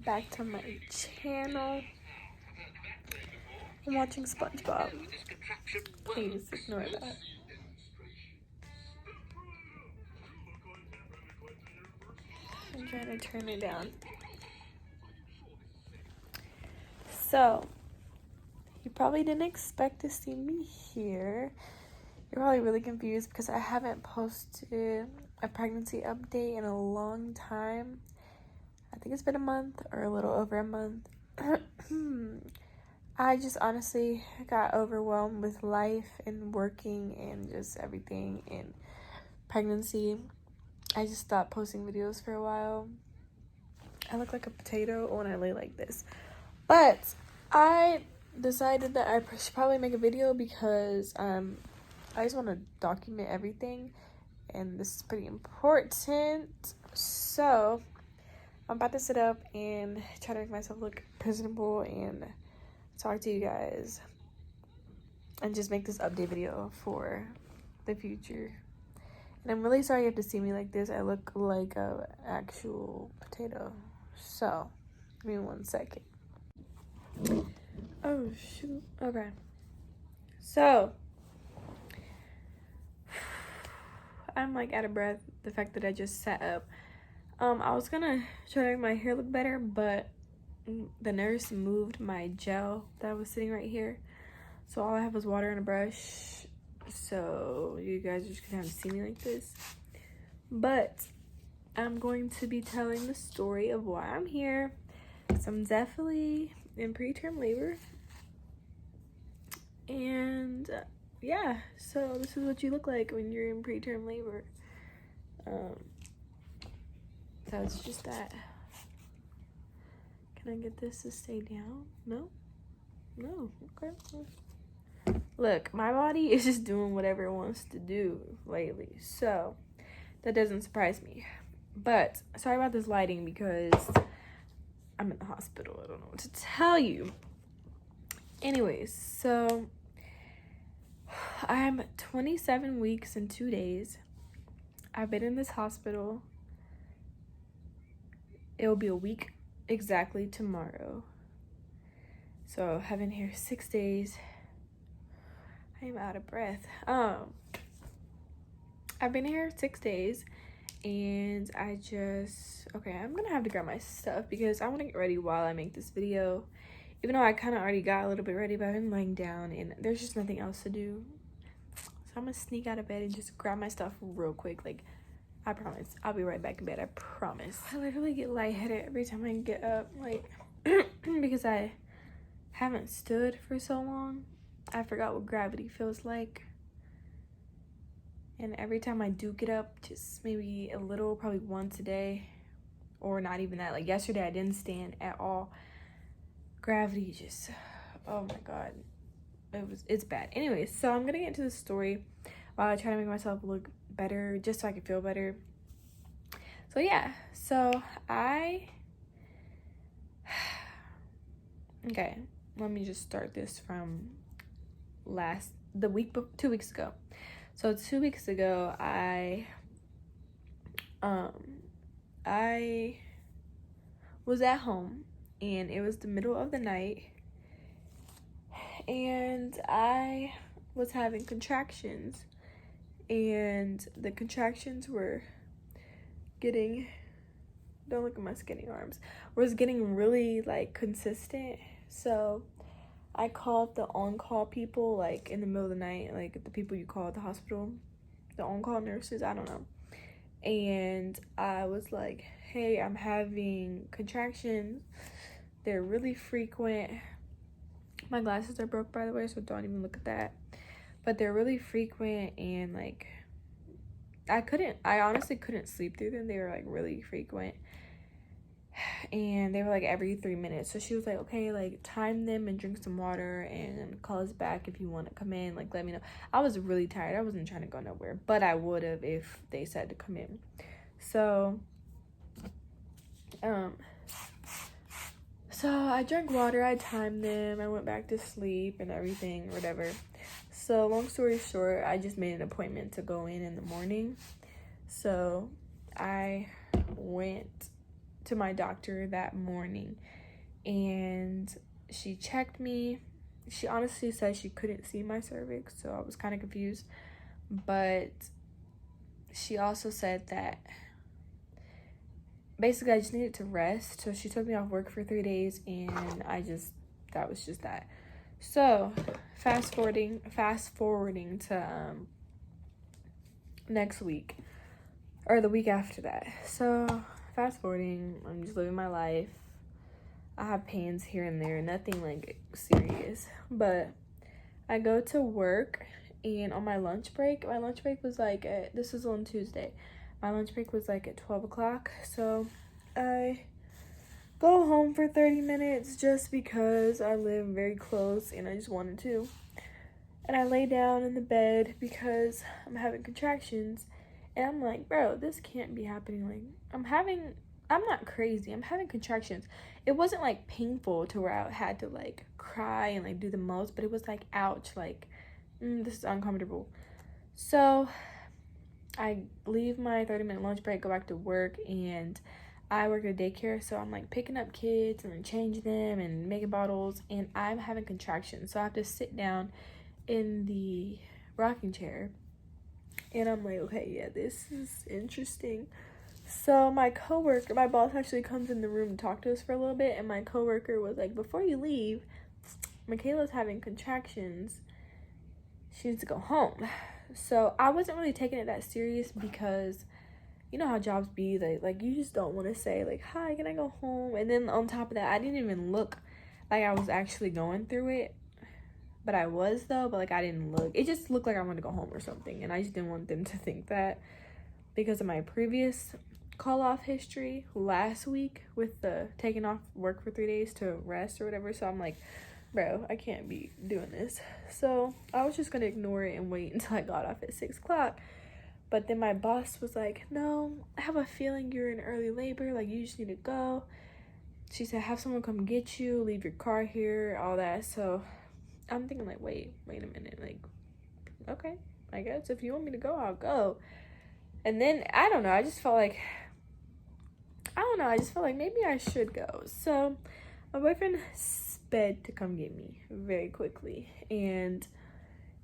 back to my channel. I'm watching SpongeBob. Please ignore that. I'm trying to turn it down. So, you probably didn't expect to see me here. You're probably really confused because I haven't posted a pregnancy update in a long time. I think it's been a month or a little over a month. I just honestly got overwhelmed with life and working and just everything in pregnancy. I just stopped posting videos for a while. I look like a potato when I lay like this. But I decided that I should probably make a video because I just want to document everything. And this is pretty important. So I'm about to sit up and try to make myself look presentable and talk to you guys and just make this update video for the future. And I'm really sorry you have to see me like this. I look like a actual potato. So give me 1 second. Oh shoot. Okay. So I'm like out of breath. The fact that I just sat up. I was gonna try to make my hair look better, but the nurse moved my gel that was sitting right here, so all I have was water and a brush, so you guys are just gonna have to see me like this. But I'm going to be telling the story of why I'm here. So I'm definitely in preterm labor, and yeah, so this is what you look like when you're in preterm labor. So it's just that. Can I get this to stay down? No? Okay. Look, my body is just doing whatever it wants to do lately, so that doesn't surprise me. But sorry about this lighting because I'm in the hospital. I don't know what to tell you. Anyways, so I'm 27 weeks and 2 days. I've been in this hospital. It'll be a week exactly tomorrow. So I've been here 6 days. I'm out of breath. I've been here 6 days, and I'm gonna have to grab my stuff because I want to get ready while I make this video, even though I kind of already got a little bit ready, but I've been laying down and there's just nothing else to do. So I'm gonna sneak out of bed and just grab my stuff real quick. Like, I promise I'll be right back in bed. I promise. I literally get lightheaded every time I get up, like because I haven't stood for so long. I forgot what gravity feels like. And every time I do get up, just maybe a little, probably once a day, or not even that. Like yesterday I didn't stand at all. Gravity just, oh my god, it's bad. Anyways, so I'm gonna get into the story while I try to make myself look better, just so I can feel better. So yeah, so okay, let me just start this from 2 weeks ago. So 2 weeks ago, I was at home, and it was the middle of the night, and I was having contractions, and the contractions were getting, don't look at my skinny arms, was getting really like consistent. So I called the on-call people, like in the middle of the night, like the people you call at the hospital, the on-call nurses, I don't know. And I was like, hey, I'm having contractions. They're really frequent. My glasses are broke, by the way, so don't even look at that. But they're really frequent, and like I honestly couldn't sleep through them. They were like really frequent, and they were like every 3 minutes. So she was like, okay, like time them and drink some water and call us back if you want to come in, like let me know. I was really tired. I wasn't trying to go nowhere, but I would have if they said to come in. So I drank water, I timed them, I went back to sleep and everything, whatever. So long story short, I just made an appointment to go in the morning. So I went to my doctor that morning, and she checked me. She honestly said she couldn't see my cervix, so I was kind of confused. But she also said that basically I just needed to rest. So she took me off work for 3 days, and that was just that. So fast forwarding to next week, or the week after that. So fast forwarding, I'm just living my life. I have pains here and there, nothing like serious, but I go to work, and on my lunch break was like this was on Tuesday. My lunch break was like at 12 o'clock. So I go home for 30 minutes just because I live very close and I just wanted to. And I lay down in the bed because I'm having contractions. And I'm like, bro, this can't be happening. Like, I'm not crazy. I'm having contractions. It wasn't like painful to where I had to like cry and like do the most, but it was like, ouch, like, this is uncomfortable. So I leave my 30-minute lunch break, go back to work, and I work at a daycare. So I'm like picking up kids and then changing them and making bottles, and I'm having contractions. So I have to sit down in the rocking chair, and I'm like, okay, yeah, this is interesting. So my boss actually comes in the room to talk to us for a little bit, and my coworker was like, before you leave, Makayla's having contractions. She needs to go home. So I wasn't really taking it that serious because you know how jobs be, like you just don't want to say like, hi, can I go home? And then on top of that, I didn't even look like I was actually going through it. But I was though, but like I didn't look. It just looked like I wanted to go home or something, and I just didn't want them to think that because of my previous call off history last week with the taking off work for 3 days to rest or whatever. So I'm like, bro, I can't be doing this. So I was just gonna ignore it and wait until I got off at 6 o'clock. But then my boss was like, no, I have a feeling you're in early labor, like you just need to go. She said, have someone come get you, leave your car here, all that. So I'm thinking like, wait a minute, like, okay, I guess if you want me to go, I'll go. And then I don't know, I just felt like maybe I should go. So my boyfriend sped to come get me very quickly, and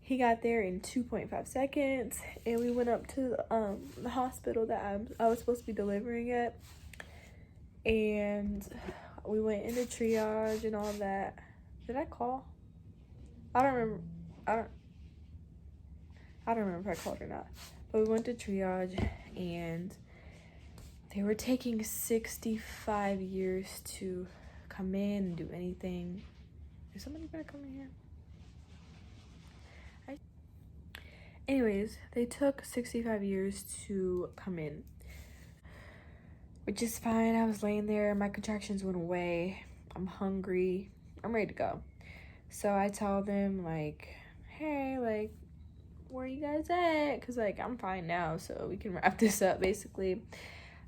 he got there in 2.5 seconds, and we went up to the hospital that I was supposed to be delivering at, and we went into triage and all that. Did I call? I don't remember. I don't remember if I called or not. But we went to triage, and they were taking 65 years to come in and do anything. Is somebody gonna come in here? Anyways, they took 65 years to come in, which is fine. I was laying there, my contractions went away. I'm hungry. I'm ready to go. So I tell them like, hey, like, where you guys at? Because like I'm fine now, so we can wrap this up. Basically,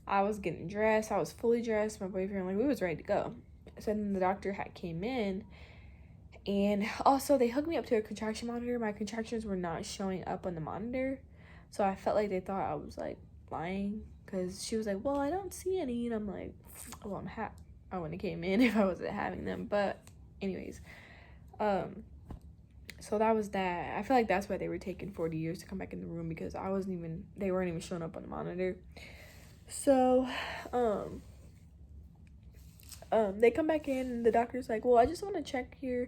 I was getting dressed. I was fully dressed. My boyfriend, like, we was ready to go. So then the doctor came in, and also they hooked me up to a contraction monitor. My contractions were not showing up on the monitor, so I felt like they thought I was like lying, because she was like, well, I don't see any, and I'm like, well, I wouldn't have came in if I wasn't having them. But anyways, so that was that. I feel like that's why they were taking 40 years to come back in the room, because they weren't even showing up on the monitor. So they come back in, and the doctor's like, well, I just want to check your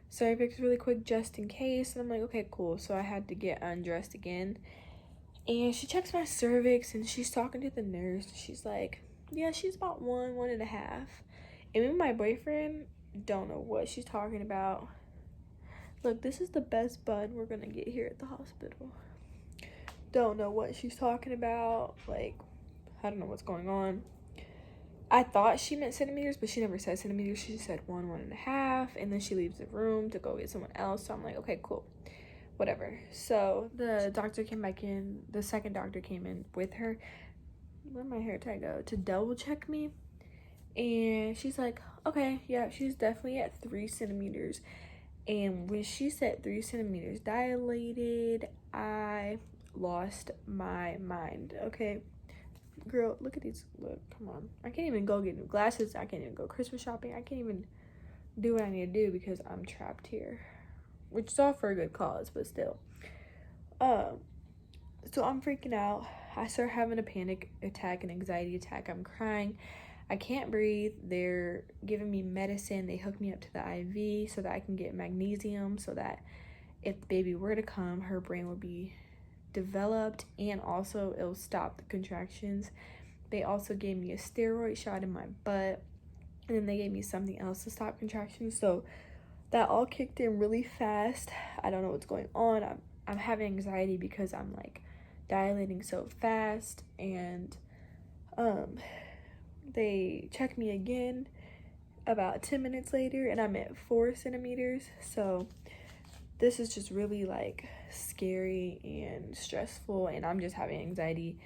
cervix really quick just in case. And I'm like, okay, cool. So I had to get undressed again, and she checks my cervix, and she's talking to the nurse. She's like, yeah, she's about 1.5. And me and my boyfriend don't know what she's talking about. Look, this is the best bun we're gonna get here at the hospital. Don't know what she's talking about. Like, I don't know what's going on. I thought she meant centimeters, but she never said centimeters. She said 1.5, and then she leaves the room to go get someone else. So I'm like, okay, cool, whatever. So the doctor came back in. The second doctor came in with her. Where'd my hair tie go? To double check me. And she's like, okay, yeah, she's definitely at 3 centimeters. And when she said 3 centimeters dilated, I lost my mind. Okay, girl, look at these. Look, come on. I can't even go get new glasses. I can't even go Christmas shopping. I can't even do what I need to do because I'm trapped here, which is all for a good cause, but still. So I'm freaking out. I start having a panic attack, an anxiety attack. I'm crying. I can't breathe. They're giving me medicine. They hook me up to the IV so that I can get magnesium so that if the baby were to come, her brain would be developed and also it'll stop the contractions. They also gave me a steroid shot in my butt, and then they gave me something else to stop contractions. So that all kicked in really fast. I don't know what's going on. I'm having anxiety because I'm like dilating so fast, and they checked me again about 10 minutes later and I'm at 4 centimeters. So this is just really like scary and stressful, and I'm just having anxiety.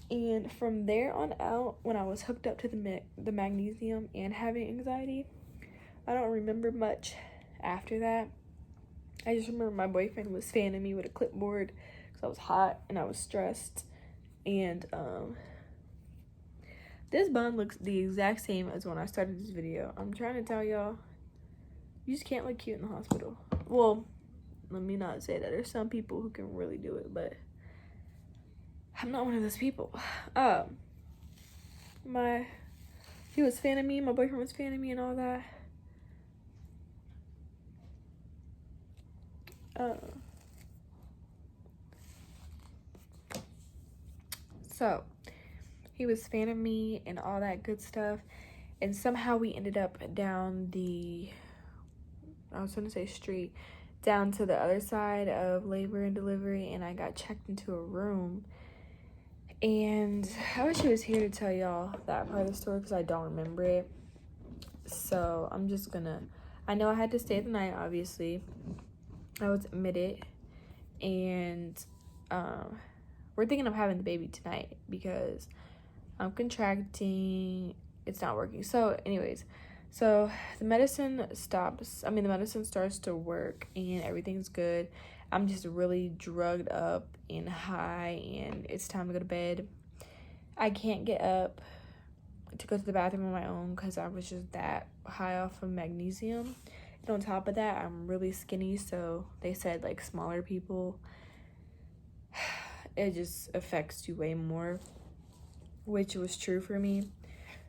And from there on out, when I was hooked up to the magnesium and having anxiety, I don't remember much after that. I just remember my boyfriend was fanning me with a clipboard because I was hot and I was stressed. And this bun looks the exact same as when I started this video. I'm trying to tell y'all, you just can't look cute in the hospital. Well, let me not say that. There's some people who can really do it, but I'm not one of those people. He was fanning me, my boyfriend was fanning me and all that. So he was fanning me and all that good stuff, and somehow we ended up down the, I was gonna say street, down to the other side of labor and delivery, and I got checked into a room. And I wish he was here to tell y'all that part of the story because I don't remember it. So I'm just gonna, I know I had to stay the night, obviously. I was admitted, and we're thinking of having the baby tonight because I'm contracting. It's not working. So anyways, so the medicine starts to work and everything's good. I'm just really drugged up and high, and it's time to go to bed. I can't get up to go to the bathroom on my own because I was just that high off of magnesium. And on top of that, I'm really skinny, so they said like smaller people, it just affects you way more, which was true for me.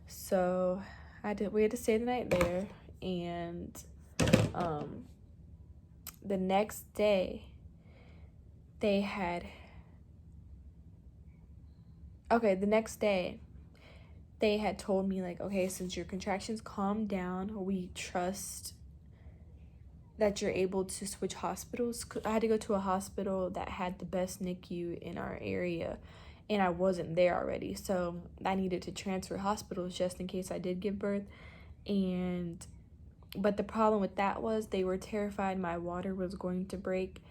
So we had to stay the night there, and the next day they had told me like, okay, since your contractions calm down, we trust that you're able to switch hospitals. I had to go to a hospital that had the best NICU in our area, and I wasn't there already, so I needed to transfer hospitals just in case I did give birth. But the problem with that was they were terrified my water was going to break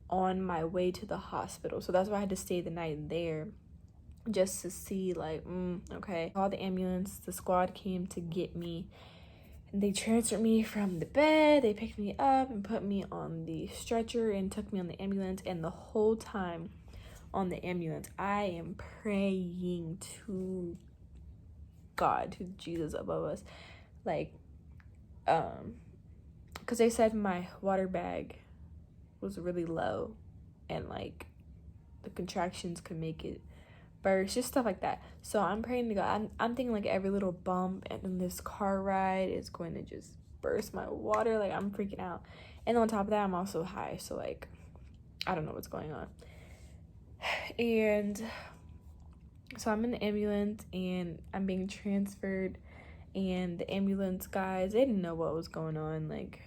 on my way to the hospital, so that's why I had to stay the night there, just to see like, okay. Called the ambulance, the squad came to get me, and they transferred me from the bed. They picked me up and put me on the stretcher and took me on the ambulance. And the whole time on the ambulance, I am praying to God, to Jesus above us, like, because they said my water bag was really low, and like the contractions could make it burst, just stuff like that. So I'm praying to God. I'm thinking like every little bump and then this car ride is going to just burst my water. Like, I'm freaking out. And on top of that, I'm also high, so like I don't know what's going on. And so I'm in the ambulance and I'm being transferred, and the ambulance guys, they didn't know what was going on. Like,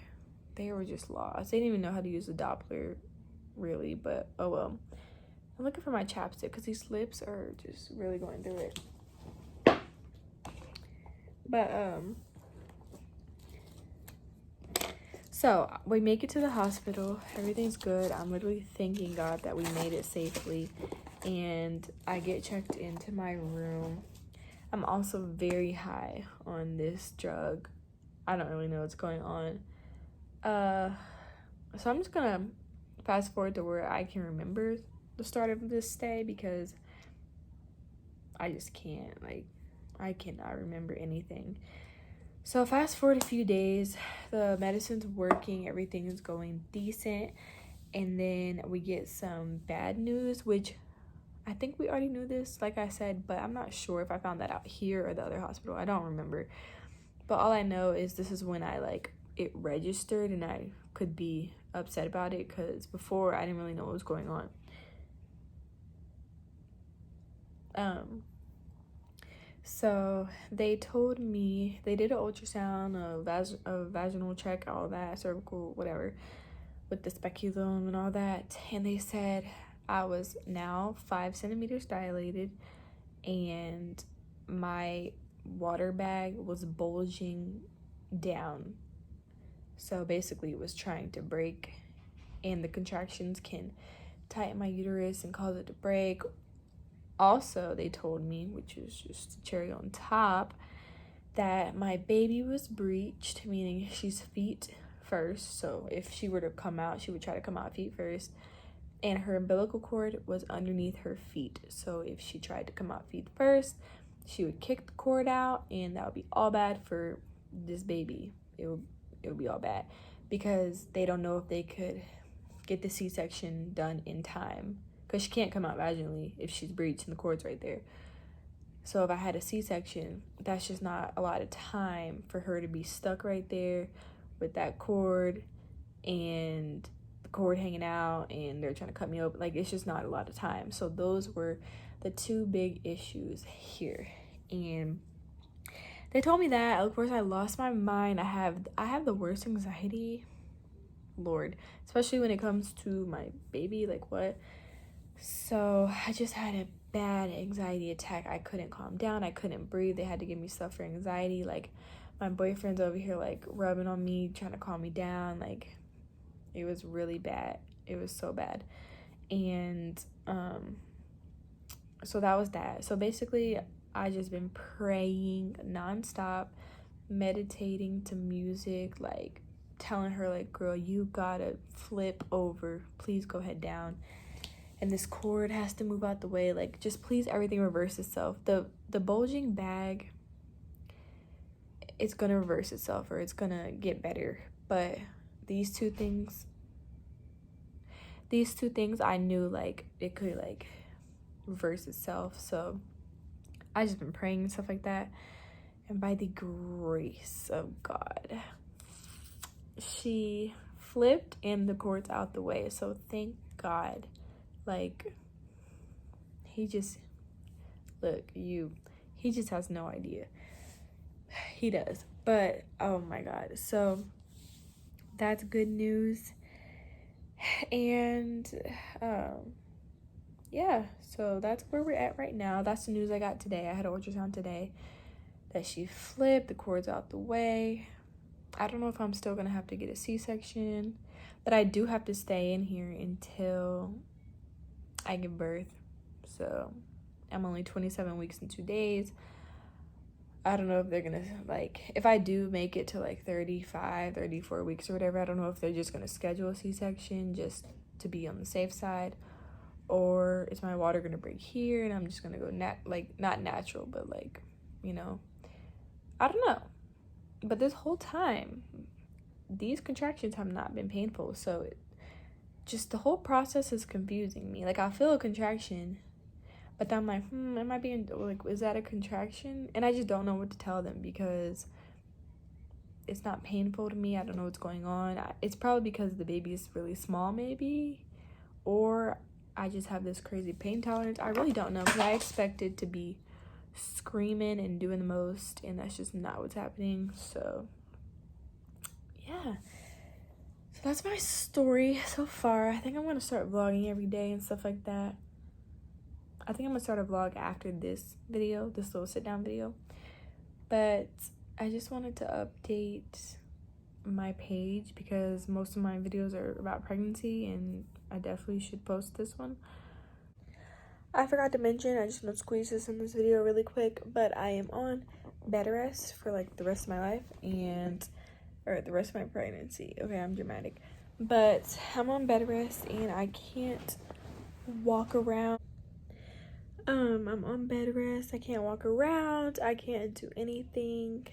they were just lost. They didn't even know how to use the Doppler, really, but oh well. I'm looking for my chapstick because these lips are just really going through it. But so we make it to the hospital. Everything's good. I'm literally thanking God that we made it safely, and I get checked into my room. I'm also very high on this drug. I don't really know what's going on. So I'm just gonna fast forward to where I can remember the start of this stay, because I just can't, like, I cannot remember anything. So fast forward a few days, the medicine's working, everything is going decent, and then we get some bad news, which I think we already knew this, like I said, but I'm not sure if I found that out here or the other hospital. I don't remember. But all I know is this is when I, like, it registered, and I could be upset about it, because before I didn't really know what was going on. So they told me, they did an ultrasound, a vaginal check, all that, cervical, whatever, with the speculum and all that, and they said I was now 5 centimeters dilated, and my water bag was bulging down. So basically it was trying to break, and the contractions can tighten my uterus and cause it to break. Also, they told me, which is just a cherry on top, that my baby was breached, meaning she's feet first. So if she were to come out, she would try to come out feet first. And her umbilical cord was underneath her feet. So if she tried to come out feet first, she would kick the cord out, and that would be all bad for this baby. It would be all bad, because they don't know if they could get the C-section done in time, because she can't come out vaginally if she's breached and the cord's right there. So if I had a C-section, that's just not a lot of time for her to be stuck right there with that cord and the cord hanging out, and they're trying to cut me open. Like, it's just not a lot of time. So those were the two big issues here. And they told me that. Of course, I lost my mind. I have the worst anxiety, Lord, especially when it comes to my baby. Like, what? So I just had a bad anxiety attack. I couldn't calm down. I couldn't breathe. They had to give me stuff for anxiety. Like, my boyfriend's over here, like, rubbing on me, trying to calm me down. Like, it was really bad. It was so bad. And so that was that. So basically, I just been praying nonstop, meditating to music, like telling her, like, girl, you gotta flip over. Please go head down. And this cord has to move out the way. Like, just please, everything reverse itself. The bulging bag, it's gonna reverse itself, or it's gonna get better. But these two things I knew, like, it could, like, reverse itself. So I just been praying and stuff like that, and by the grace of God, she flipped and the cord's out the way. So thank God. Like, he just has no idea. He does. But oh my God, so that's good news. And yeah, so that's where we're at right now. That's the news I got today. I had an ultrasound today that she flipped, the cord's out the way. I don't know if I'm still gonna have to get a C-section, but I do have to stay in here until I give birth. So I'm only 27 weeks and 2 days. I don't know if they're gonna, like, if I do make it to like 35, 34 weeks or whatever, I don't know if they're just gonna schedule a C-section just to be on the safe side, or is my water gonna break here and I'm just gonna go not natural, but, like, you know, I don't know. But this whole time, these contractions have not been painful, so just the whole process is confusing me. Like, I feel a contraction, but then I'm like, am I being, like, is that a contraction? And I just don't know what to tell them, because it's not painful to me. I don't know what's going on. It's probably because the baby is really small, maybe, or I just have this crazy pain tolerance. I really don't know, because I expected to be screaming and doing the most, and that's just not what's happening. So yeah, so that's my story so far. I think I'm gonna start vlogging every day and stuff like that. I think I'm gonna start a vlog after this video, this little sit down video. But I just wanted to update my page, because most of my videos are about pregnancy, and I definitely should post this one. I forgot to mention, I just want to squeeze this in this video really quick, but I am on bed rest for, like, the rest of my life, or the rest of my pregnancy. Okay, I'm dramatic. But I'm on bed rest, and I can't walk around. I'm on bed rest. I can't walk around. I can't do anything.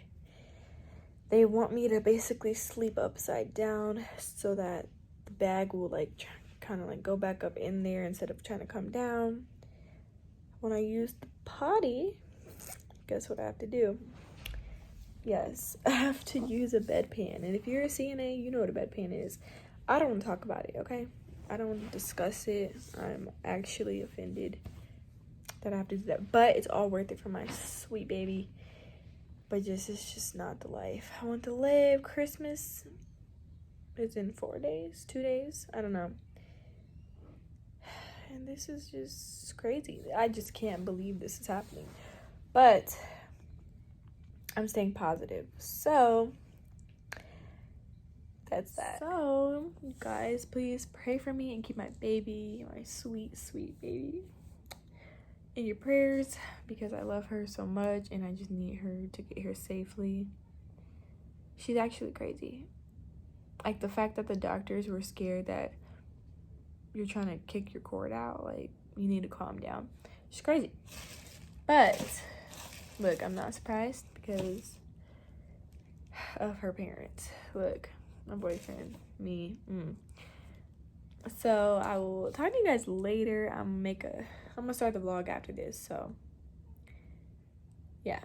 They want me to basically sleep upside down so that the bag will like kind of like go back up in there instead of trying to come down. When I use the potty, guess what I have to do? Yes, I have to use a bedpan. And if you're a CNA, you know what a bedpan is. I don't want to talk about it, okay? I don't want to discuss it. I'm actually offended that I have to do that. But it's all worth it for my sweet baby. But just it's just not the life I want to live. Christmas is in 4 days, 2 days. I don't know. And this is just crazy. I just can't believe this is happening. But I'm staying positive. So that's that. So you guys, please pray for me and keep my baby, my sweet, sweet baby, in your prayers because I love her so much and I just need her to get here safely. She's actually crazy. Like the fact that the doctors were scared that you're trying to kick your cord out, like you need to calm down. She's crazy. But look, I'm not surprised because of her parents. Look, my boyfriend, me. So I will talk to you guys later. I'm gonna start the vlog after this. So yeah,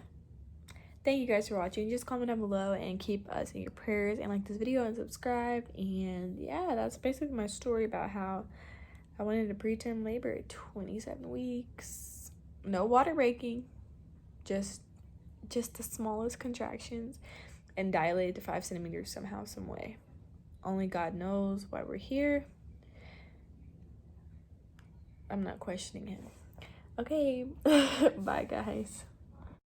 thank you guys for watching. Just comment down below and keep us in your prayers and like this video and subscribe. And yeah, that's basically my story about how I went into preterm labor at 27 weeks. No water breaking, just the smallest contractions, and dilated to 5 centimeters somehow, some way. Only God knows why we're here. I'm not questioning him. Okay, bye guys.